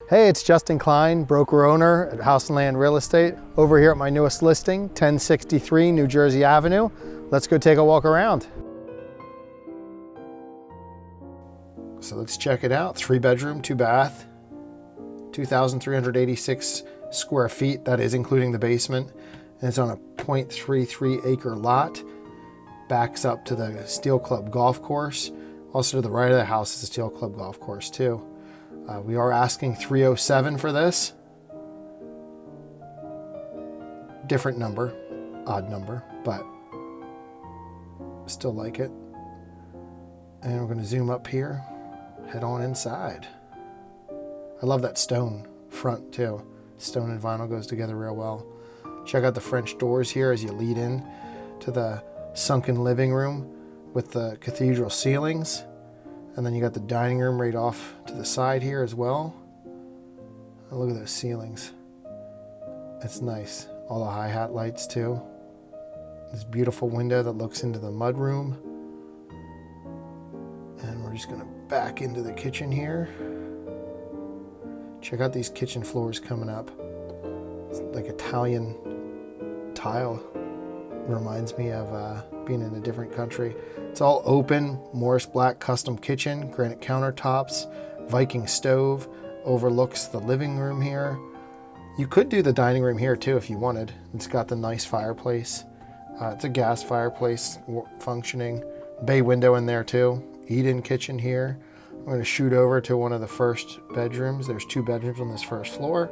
Hey, it's Justin Klein, broker owner at House and Land Real Estate, over here at my newest listing, 1063 New Jersey Avenue. Let's go take a walk around. So let's check it out. 3-bedroom, 2-bath, 2,386 square feet. That is including the basement. And it's on a 0.33 acre lot. Backs up to the Steel Club golf course. Also to the right of the house is the Steel Club golf course too. We are asking $307 for this. Different number, odd number, but still like it. And we're going to zoom up here, head on inside. I love that stone front too. Stone and vinyl goes together real well. Check out the French doors here as you lead in to the sunken living room with the cathedral ceilings. And then you got the dining room right off to the side here as well. And look at those ceilings. It's nice. All the hi-hat lights too. This beautiful window that looks into the mud room. And we're just gonna back into the kitchen here. Check out these kitchen floors coming up. It's like Italian tile. Reminds me of being in a different country. It's all open, Morris Black custom kitchen, granite countertops, Viking stove, overlooks the living room here. You could do the dining room here too if you wanted. It's got the nice fireplace. It's a gas fireplace functioning. Bay window in there too. Eat-in kitchen here. I'm going to shoot over to one of the first bedrooms. There's 2 bedrooms on this first floor.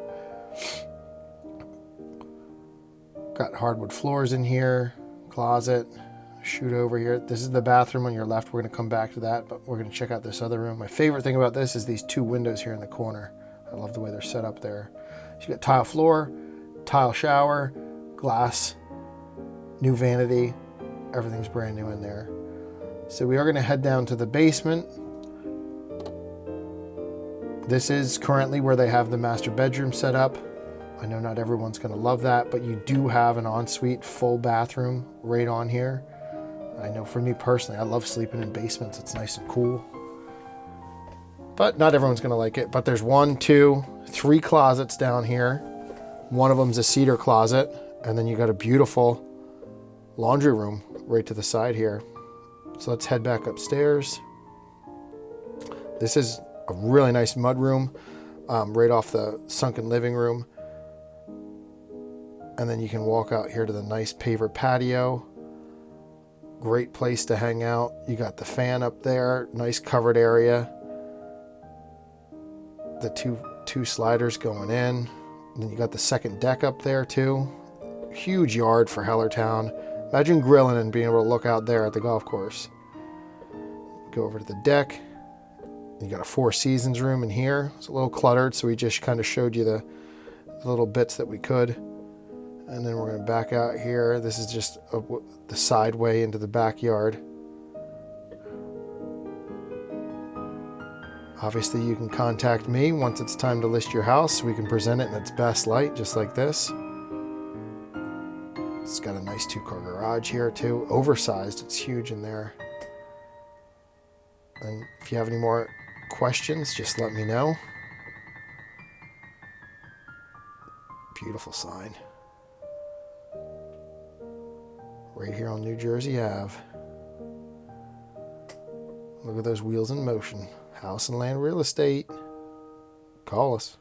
Got hardwood floors in here, closet, shoot over here. This is the bathroom on your left. We're gonna come back to that, but we're gonna check out this other room. My favorite thing about this is these 2 windows here in the corner. I love the way they're set up there. So you got tile floor, tile shower, glass, new vanity. Everything's brand new in there. So we are gonna head down to the basement. This is currently where they have the master bedroom set up. I know not everyone's going to love that, but you do have an ensuite full bathroom right on here. I know for me personally, I love sleeping in basements. It's nice and cool. But not everyone's going to like it. But there's 1, 2, 3 closets down here. One of them's a cedar closet. And then you got a beautiful laundry room right to the side here. So let's head back upstairs. This is a really nice mud room right off the sunken living room. And then you can walk out here to the nice paver patio. Great place to hang out. You got the fan up there, nice covered area. The two sliders going in. And then you got the second deck up there too. Huge yard for Hellertown. Imagine grilling and being able to look out there at the golf course. Go over to the deck. You got a 4 Seasons room in here. It's a little cluttered, so we just kind of showed you the little bits that we could. And then we're going to back out here. This is just the sideway into the backyard. Obviously, you can contact me once it's time to list your house. We can present it in its best light, just like this. It's got a nice 2-car garage here too. Oversized, it's huge in there. And if you have any more questions, just let me know. Beautiful sign. Right here on New Jersey Ave. Look at those wheels in motion. House and Land Real Estate. Call us.